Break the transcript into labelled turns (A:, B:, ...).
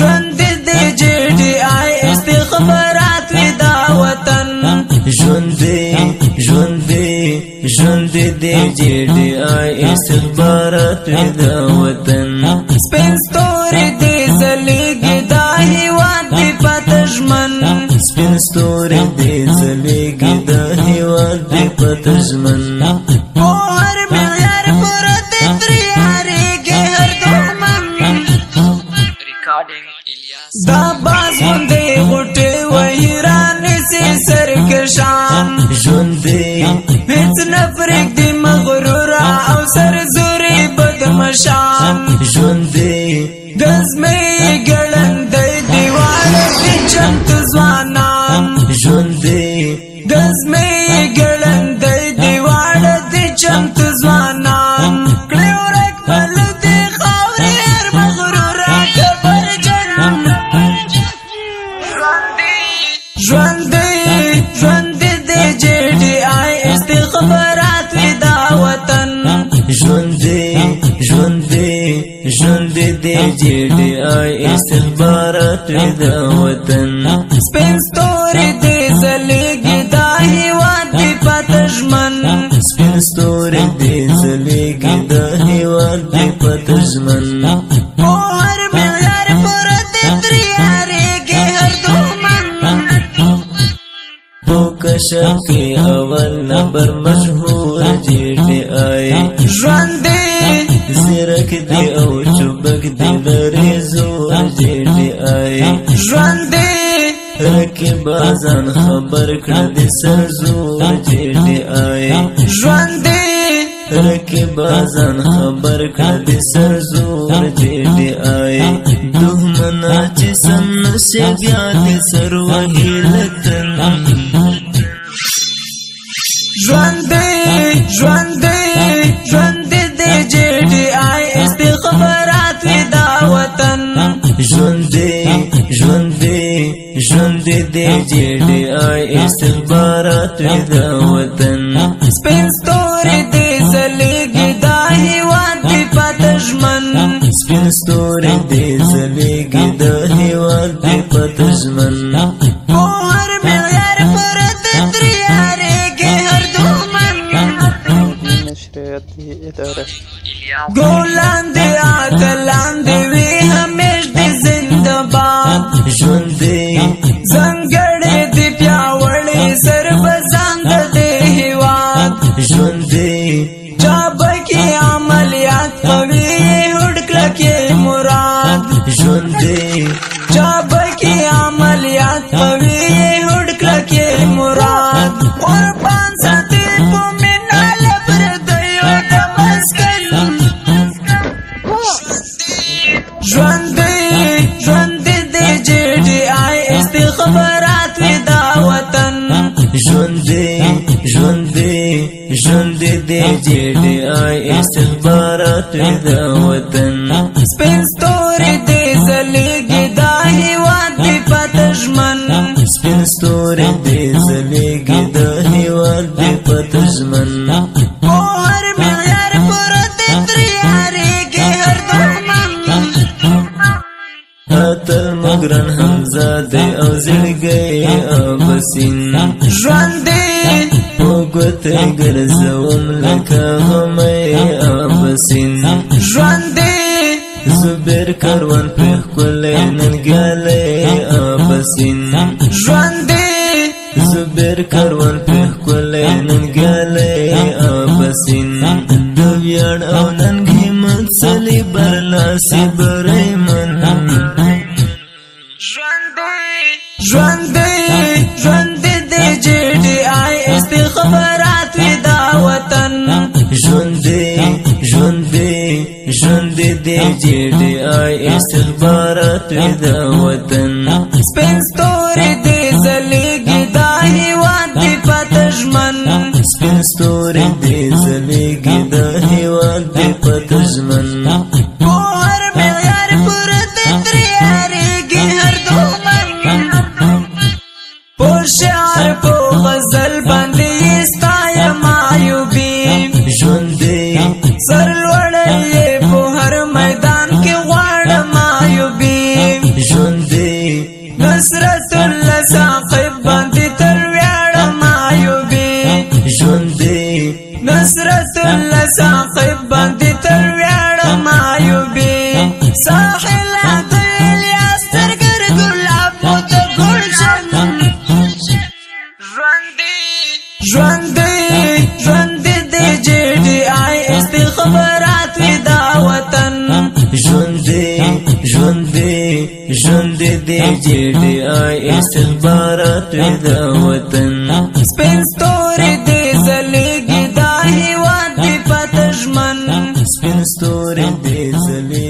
A: ژوند دې جی ډی آی استخبارات وی دا وطن ژوند دې جی ډی آی استخبارات وی دا وطن سپین ستوري دې زلیږي دا هیواد دې پتشمن سپین ستوري دې زلیږي دا هیواد دې پتشمن اور معیار پر دې تریارېږي هر دښمن دا باز غوندې غوټې وحیرانې سي سرکشان ژوند هیڅ نه پرېږدي مغروره او سرزوري بدمشان ژوند د زمې ګړندی دیواله دي چمتو ځوانان ژوند د زمې ګړندی دیواله دي چمتو ځوانان کړي ورک بل دي خاورې هر مغروره کبرجن ژوند دې جی ډی آی استخبارات وی دا وطن ژوند دې جی ډی آی استخبارات وی دا وطن سپین ستوري دې زلیږي دا هیواد دې پتشمن سپین ستوري دې زلیږي دا هیواد دې پتشمن اور معیار پر دې تریارېږي هر دښمن کشف کی اول نمبر مشهور جی ڈی آئی ژوند زیرک دی او چوبک دی لري زور جی ڈی آئی ژوند رقیبازان خبر کړه د سر زور جی ډی آی ژوند رقیبازان خبر کړه د سر زور جی ډی آی دښمنا چې سم نشي بیا د سر وهیلتن ژوند د جی ډی آی استخبارات دا وطن ژوند دې جی ډی آی استخبارات دا وطن سپین ستوري دې زلیږي دا هیواد دې پتشمن سپین ستوري دې زلیږي دا هیواد دې پتشمن اور معیار پر دې تریارېږي هر دښمن
B: نشریاتي اداره
A: ګولان دې عدلان دې وي همیش دې زنده باد ژوند زنګړې دې پیاوړې سربزان دې هیواد ژوند چابکي عملیات کوي هډکړه کې مراد ژوند چابکي عملیات کوي هډکړه کې مراد قربان ساتي په منال پر دیو د مسکن ژوند دې جی ډی آی استخبارات دا وطن ژوند دې جی ډی آی استخبارات دا وطن سپین ستوري دې زلیږي دا هیواد دې پتشمن سپین ستوري دې زلیږي دا هیواد دې پتشمن اور معیار پر دې تریارېږي هر دښمن اتل مگرن حمزاده او زړګي ابسین ژوند وګت ګرځوم لکه غمې ابسین ژوند زبیر کاروان په خپل ننګاله ابسین ژوند زبیر کاروان په خپل ننګاله ابسین د ویاړ او ننګي منسلي برلاسي برېمن ژوند دې جی ډی آی استخبارات دا وطن ژوند دې جی ډی آی استخبارات دا وطن سپین ستوري دې زلیږي دا هیواد دې پتشمن سپین ستوري دې زلیږي دا هیواد دې پتشمن اور معیار پر دې تریارېږي هر دښمن په شعر په غزل باندې ستایم معیوبي ژوند سر لوړې په هر میدان الله ساقب باندې تر ویاړه مایوبي ساحل عدل یا سترګر ګلاب مت ګلشن ژوندې د جی ډي آی استخبارات دا وطن ژوندې د جی ډي آی استخبارات دا وطن سپین ستوري د زلګي دا هیواد دی پتشمن سپین ستوري د زلګي